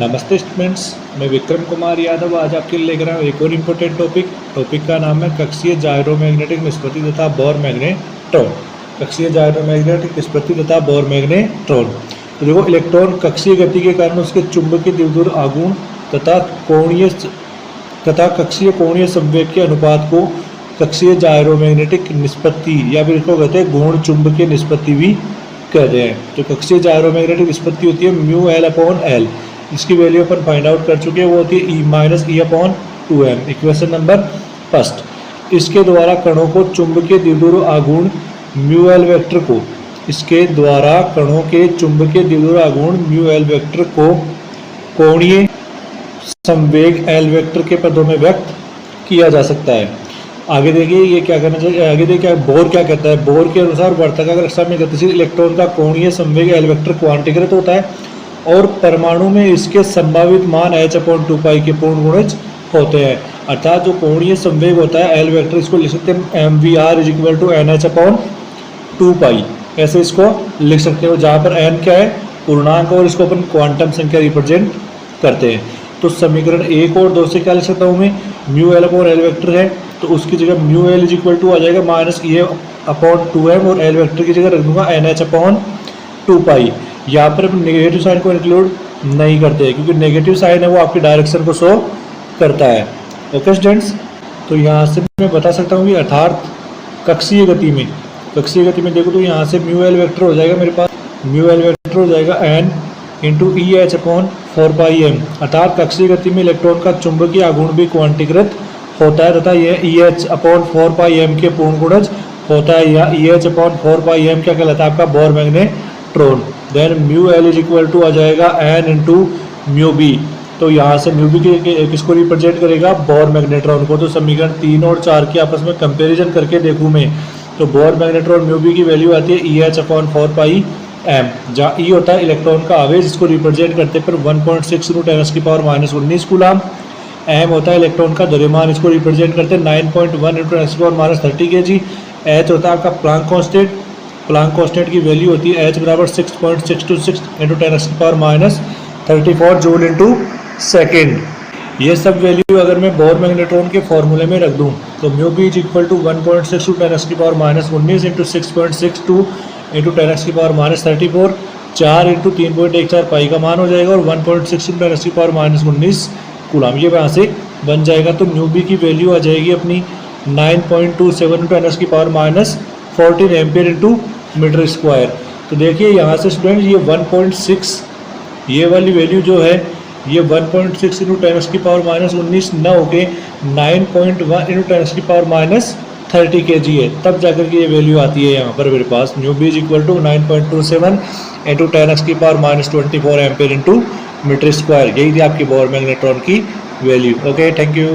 नमस्ते स्टूडेंट्स, मैं विक्रम कुमार यादव आज आपके लिए लेकर आया हूँ एक और इम्पोर्टेंट टॉपिक का नाम है कक्षीय जायरोमैग्नेटिक निष्पत्ति तथा बोर मैग्नेट्रॉन। कक्षीय जायरोमैग्नेटिक निष्पत्ति तथा बोर मैग्नेट्रॉन। तो देखो, इलेक्ट्रॉन कक्षीय गति के कारण उसके चुंबकीय द्विध्रुव आघूर्ण तथा कक्षीय कोणीय संवेग के अनुपात को कक्षीय जायरोमैग्नेटिक निष्पत्ति या फिर इसको कहते हैं घूर्ण चुंबकीय निष्पत्ति भी कहते हैं। तो कक्षीय जायरोमैग्नेटिक निष्पत्ति होती है म्यू एल अपॉन एल। इसकी वैल्यू अपन फाइंड आउट कर चुके हैं, वो होती है E - E upon 2m। Equation number first. इसके द्वारा कणों को चुंबकीय द्विध्रुव आघूर्ण म्यू एल वेक्टर को इसके द्वारा कणों के चुंबकीय द्विध्रुव आघूर्ण म्यू एल वेक्टर को कोणीय संवेग एल वेक्टर के पदों में व्यक्त किया जा सकता है। आगे देखिए ये क्या करना चाहिए। आगे देखिए बोर क्या कहता है। बोर के अनुसार वर्तकाकार कक्षा में गतिशील इलेक्ट्रॉन का कोणीय संवेग एल वेक्टर क्वांटीकृत होता है और परमाणु में इसके संभावित मान h/2π के पूर्ण गुणज होते हैं। अर्थात जो कोणीय संवेग होता है एल वेक्टर, इसको लिख सकते हैं mvr = nh/2π। ऐसे इसको लिख सकते हो, जहाँ पर n क्या है पूर्णांक और इसको अपन क्वांटम संख्या रिप्रेजेंट करते हैं। तो समीकरण 1 और 2 से क्या लिख सकता हूँ मैं, mu L upon L vector है तो उसकी जगह म्यू एल = आ जाएगा -E/2m और एल वेक्टर की जगह रख दूंगा nh/2π। यहाँ पर हम नेगेटिव साइन को इंक्लूड नहीं करते हैं क्योंकि नेगेटिव साइन है वो आपकी डायरेक्शन को शो करता है। ओके स्टूडेंट्स, तो यहाँ से मैं बता सकता हूँ कि अर्थात कक्षीय गति में देखो तो यहाँ से म्यू एल वेक्टर हो जाएगा, मेरे पास म्यू एल वेक्टर हो जाएगा n × EH/4πm। अर्थात कक्षीय गति में इलेक्ट्रॉन का चुंबकीय आघूर्ण भी क्वांटीकृत होता है तथा यह EH/4πm के पूर्ण गुणज होता है। या EH/4πm क्या कहलाता है आपका bore magnetron. Then mu L = आ जाएगा n × μb। तो यहाँ से μb किसको रिप्रेजेंट करेगा, बोर मैग्नेट्रॉन को। तो समीकरण 3 और 4 के आपस में कंपैरिजन करके देखूँ मैं तो बोर मैग्नेट्रॉन μb की वैल्यू आती है EH/4πm, जहाँ E होता है इलेक्ट्रॉन का आवेश, इसको रिप्रेजेंट करते पर 1.6 × 10⁻⁻19 कूलम। m होता है इलेक्ट्रॉन का द्रव्यमान, इसको रिप्रेजेंट करते हैं 9.1 × 10⁻30 kg। h होता है आपका प्लांक कांस्टेंट की वैल्यू होती है h = 6.626 × 10⁻34 जूल / सेकेंड। ये सब वैल्यू अगर मैं बोर मैग्नेट्रॉन के फॉर्मूले में रख दूं तो μb = 1.6 × 10⁻19 × 6.62 × 10⁻34 4 × 3.14 पाई का मान हो जाएगा और 1.6 × 10⁻19 कूलम। ये वहाँ से बन जाएगा। तो μb की वैल्यू आ जाएगी अपनी 9.27 × 10⁻14 एम्पियर × मीटर स्क्वायर। तो देखिए यहाँ से स्टूडेंट ये 1.6 ये वाली वैल्यू जो है ये 1.6 × 10⁻19 न होके 9.1 × 10⁻30 kg है, तब जाकर के ये वैल्यू आती है यहाँ पर मेरे पास μb = 9.27 × 10⁻24 एम्पियर × मीटर स्क्वायर। यही थी आपकी बोर मैग्नेट्रॉन की वैल्यू। Okay, thank you.